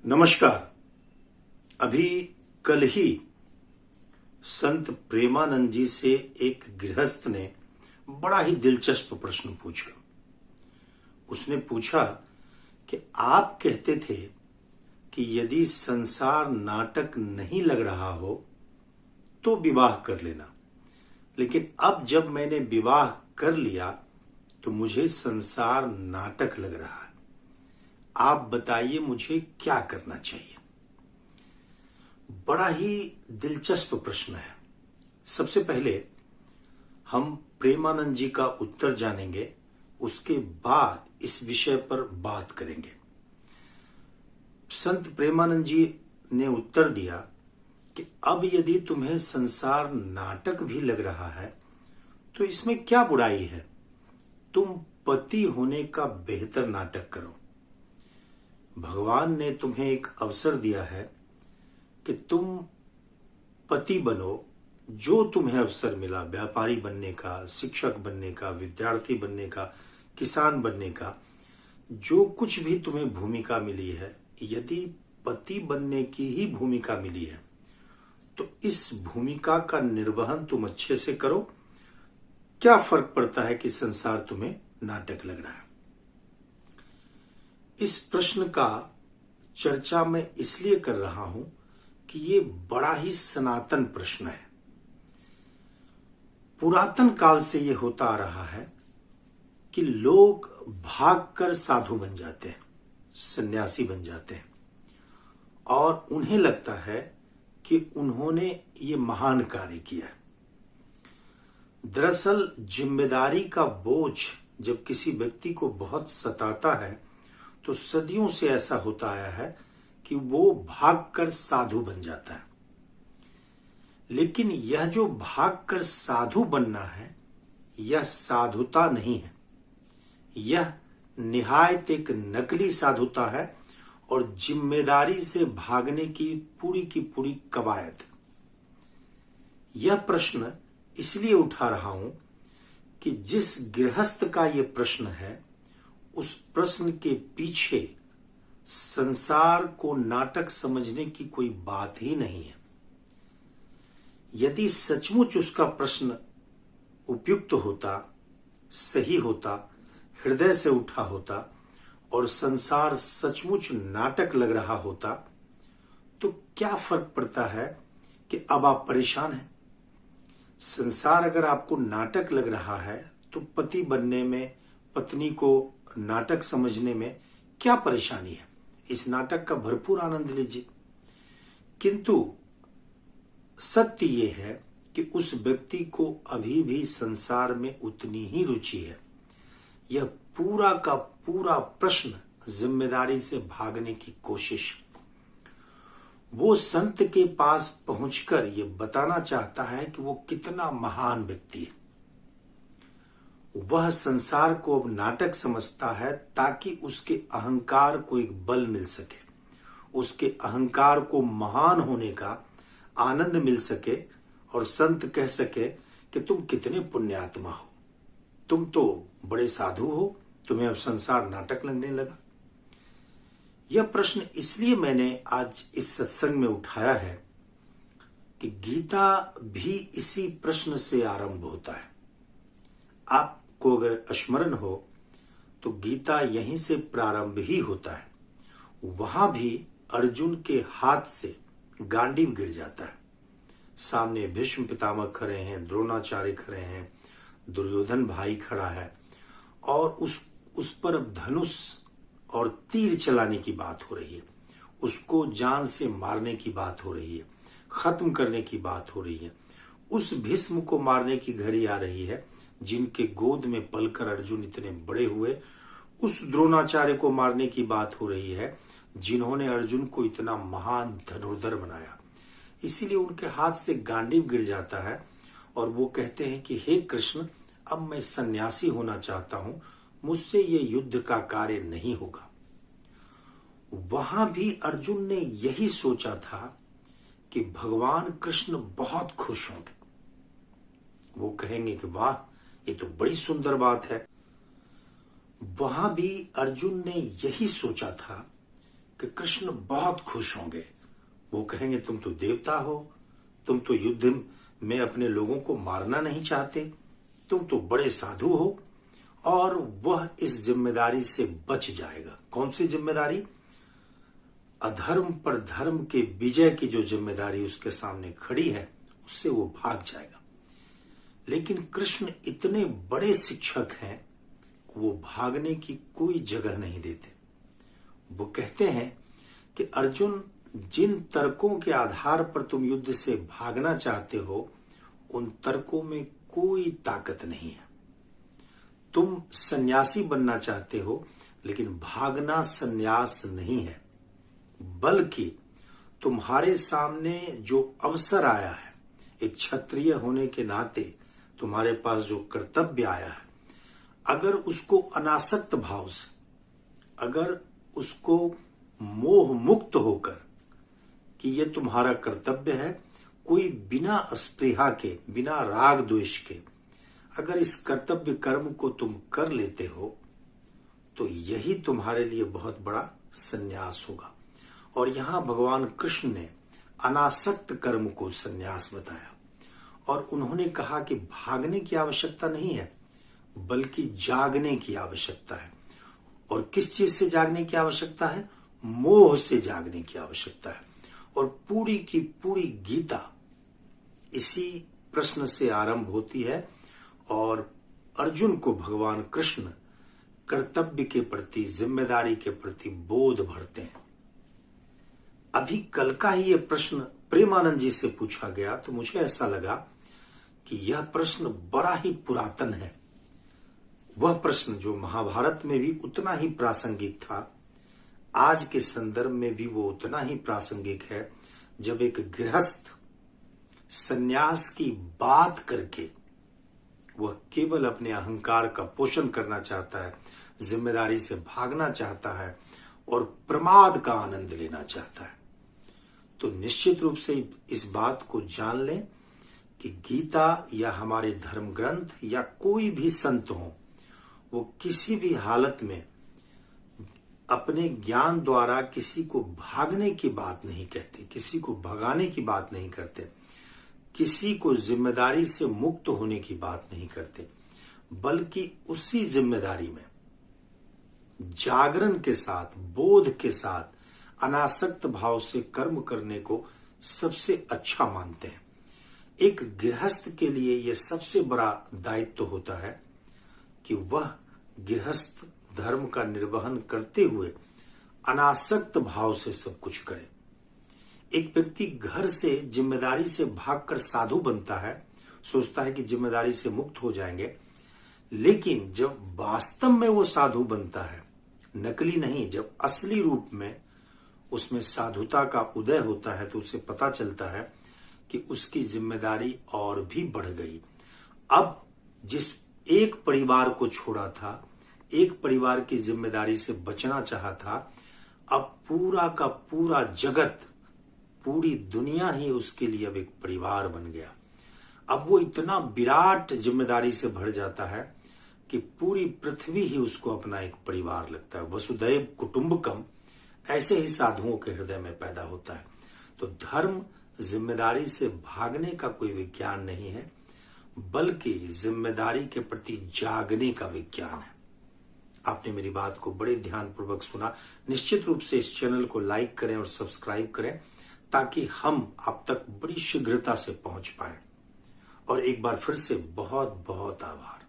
नमस्कार। अभी कल ही संत प्रेमानंद जी से एक गृहस्थ ने बड़ा ही दिलचस्प प्रश्न पूछा। उसने पूछा कि आप कहते थे कि यदि संसार नाटक नहीं लग रहा हो तो विवाह कर लेना, लेकिन अब जब मैंने विवाह कर लिया तो मुझे संसार नाटक लग रहा है। आप बताइए मुझे क्या करना चाहिए। बड़ा ही दिलचस्प प्रश्न है। सबसे पहले हम प्रेमानंद जी का उत्तर जानेंगे, उसके बाद इस विषय पर बात करेंगे। संत प्रेमानंद जी ने उत्तर दिया कि अब यदि तुम्हें संसार नाटक भी लग रहा है तो इसमें क्या बुराई है। तुम पति होने का बेहतर नाटक करो। भगवान ने तुम्हें एक अवसर दिया है कि तुम पति बनो। जो तुम्हें अवसर मिला, व्यापारी बनने का, शिक्षक बनने का, विद्यार्थी बनने का, किसान बनने का, जो कुछ भी तुम्हें भूमिका मिली है, यदि पति बनने की ही भूमिका मिली है तो इस भूमिका का निर्वहन तुम अच्छे से करो। क्या फर्क पड़ता है कि संसार तुम्हें नाटक लग रहा है। इस प्रश्न का चर्चा मैं इसलिए कर रहा हूं कि ये बड़ा ही सनातन प्रश्न है। पुरातन काल से ये होता आ रहा है कि लोग भागकर साधु बन जाते हैं, सन्यासी बन जाते हैं और उन्हें लगता है कि उन्होंने ये महान कार्य किया है। दरअसल जिम्मेदारी का बोझ जब किसी व्यक्ति को बहुत सताता है तो सदियों से ऐसा होता आया है कि वो भागकर साधु बन जाता है। लेकिन यह जो भागकर साधु बनना है, यह साधुता नहीं है। यह निहायत एक नकली साधुता है और जिम्मेदारी से भागने की पूरी कवायद है। यह प्रश्न इसलिए उठा रहा हूं कि जिस गृहस्थ का यह प्रश्न है, उस प्रश्न के पीछे संसार को नाटक समझने की कोई बात ही नहीं है। यदि सचमुच उसका प्रश्न उपयुक्त होता, सही होता, हृदय से उठा होता और संसार सचमुच नाटक लग रहा होता तो क्या फर्क पड़ता है कि अब आप परेशान हैं। संसार अगर आपको नाटक लग रहा है तो पति बनने में, पत्नी को नाटक समझने में क्या परेशानी है। इस नाटक का भरपूर आनंद लीजिए। किंतु सत्य यह है कि उस व्यक्ति को अभी भी संसार में उतनी ही रुचि है। यह पूरा का पूरा प्रश्न जिम्मेदारी से भागने की कोशिश। वो संत के पास पहुंचकर यह बताना चाहता है कि वो कितना महान व्यक्ति है। वह संसार को अब नाटक समझता है ताकि उसके अहंकार को एक बल मिल सके, उसके अहंकार को महान होने का आनंद मिल सके और संत कह सके कि तुम कितने पुण्यात्मा हो, तुम तो बड़े साधु हो, तुम्हें अब संसार नाटक लगने लगा। यह प्रश्न इसलिए मैंने आज इस सत्संग में उठाया है कि गीता भी इसी प्रश्न से आरंभ होता है। आपको अगर स्मरण हो तो गीता यहीं से प्रारंभ ही होता है। वहां भी अर्जुन के हाथ से गांडीव गिर जाता है। सामने भीष्म पितामह खड़े हैं, द्रोणाचार्य खड़े हैं, दुर्योधन भाई खड़ा है और उस पर अब धनुष और तीर चलाने की बात हो रही है। उसको जान से मारने की बात हो रही है, खत्म करने की बात हो रही है। उस भीष्म को मारने की घड़ी आ रही है जिनके गोद में पलकर अर्जुन इतने बड़े हुए। उस द्रोणाचार्य को मारने की बात हो रही है जिन्होंने अर्जुन को इतना महान धनुर्धर बनाया। इसीलिए उनके हाथ से गांडीव गिर जाता है और वो कहते हैं कि हे कृष्ण, अब मैं सन्यासी होना चाहता हूं, मुझसे ये युद्ध का कार्य नहीं होगा। वहां भी अर्जुन ने यही सोचा था कि भगवान कृष्ण बहुत खुश होंगे। वो कहेंगे कि वाह, ये तो बड़ी सुंदर बात है। वहां भी अर्जुन ने यही सोचा था कि कृष्ण बहुत खुश होंगे। वो कहेंगे तुम तो देवता हो, तुम तो युद्ध में अपने लोगों को मारना नहीं चाहते, तुम तो बड़े साधु हो। और वह इस जिम्मेदारी से बच जाएगा। कौन सी जिम्मेदारी? अधर्म पर धर्म के विजय की जो जिम्मेदारी उसके सामने खड़ी है, उससे वो भाग जाएगा। लेकिन कृष्ण इतने बड़े शिक्षक हैं, वो भागने की कोई जगह नहीं देते। वो कहते हैं कि अर्जुन, जिन तर्कों के आधार पर तुम युद्ध से भागना चाहते हो, उन तर्कों में कोई ताकत नहीं है। तुम सन्यासी बनना चाहते हो, लेकिन भागना सन्यास नहीं है, बल्कि तुम्हारे सामने जो अवसर आया है, एक क्षत्रिय होने के नाते तुम्हारे पास जो कर्तव्य आया है, अगर उसको अनासक्त भाव से, अगर उसको मोह मुक्त होकर कि ये तुम्हारा कर्तव्य है, कोई बिना स्पृहा के, बिना राग द्वेष के अगर इस कर्तव्य कर्म को तुम कर लेते हो, तो यही तुम्हारे लिए बहुत बड़ा सन्यास होगा। और यहां भगवान कृष्ण ने अनासक्त कर्म को सन्यास बताया और उन्होंने कहा कि भागने की आवश्यकता नहीं है, बल्कि जागने की आवश्यकता है। और किस चीज से जागने की आवश्यकता है? मोह से जागने की आवश्यकता है। और पूरी की पूरी गीता इसी प्रश्न से आरंभ होती है और अर्जुन को भगवान कृष्ण कर्तव्य के प्रति, जिम्मेदारी के प्रति बोध भरते हैं। अभी कल का ही ये प्रश्न प्रेमानंद जी से पूछा गया, तो मुझे ऐसा लगा कि यह प्रश्न बड़ा ही पुरातन है। वह प्रश्न जो महाभारत में भी उतना ही प्रासंगिक था, आज के संदर्भ में भी वो उतना ही प्रासंगिक है। जब एक गृहस्थ सन्यास की बात करके वह केवल अपने अहंकार का पोषण करना चाहता है, जिम्मेदारी से भागना चाहता है और प्रमाद का आनंद लेना चाहता है, तो निश्चित रूप से इस बात को जान लें कि गीता या हमारे धर्म ग्रंथ या कोई भी संत हो, वो किसी भी हालत में अपने ज्ञान द्वारा किसी को भागने की बात नहीं कहते, किसी को भगाने की बात नहीं करते, किसी को जिम्मेदारी से मुक्त होने की बात नहीं करते, बल्कि उसी जिम्मेदारी में जागरण के साथ, बोध के साथ, अनासक्त भाव से कर्म करने को सबसे अच्छा मानते हैं। एक गृहस्थ के लिए यह सबसे बड़ा दायित्व होता है कि वह गृहस्थ धर्म का निर्वहन करते हुए अनासक्त भाव से सब कुछ करे। एक व्यक्ति घर से जिम्मेदारी से भागकर साधु बनता है, सोचता है कि जिम्मेदारी से मुक्त हो जाएंगे, लेकिन जब वास्तव में वो साधु बनता है, नकली नहीं, जब असली रूप में उसमें साधुता का उदय होता है, तो उसे पता चलता है कि उसकी जिम्मेदारी और भी बढ़ गई। अब जिस एक परिवार को छोड़ा था, एक परिवार की जिम्मेदारी से बचना चाहा था, अब पूरा का पूरा जगत, पूरी दुनिया ही उसके लिए अब एक परिवार बन गया। अब वो इतना विराट जिम्मेदारी से भर जाता है कि पूरी पृथ्वी ही उसको अपना एक परिवार लगता है। वसुधैव कुटुंबकम ऐसे ही साधुओं के हृदय में पैदा होता है। तो धर्म जिम्मेदारी से भागने का कोई विज्ञान नहीं है, बल्कि जिम्मेदारी के प्रति जागने का विज्ञान है। आपने मेरी बात को बड़े ध्यानपूर्वक सुना। निश्चित रूप से इस चैनल को लाइक करें और सब्सक्राइब करें, ताकि हम आप तक बड़ी शीघ्रता से पहुंच पाए। और एक बार फिर से बहुत बहुत आभार।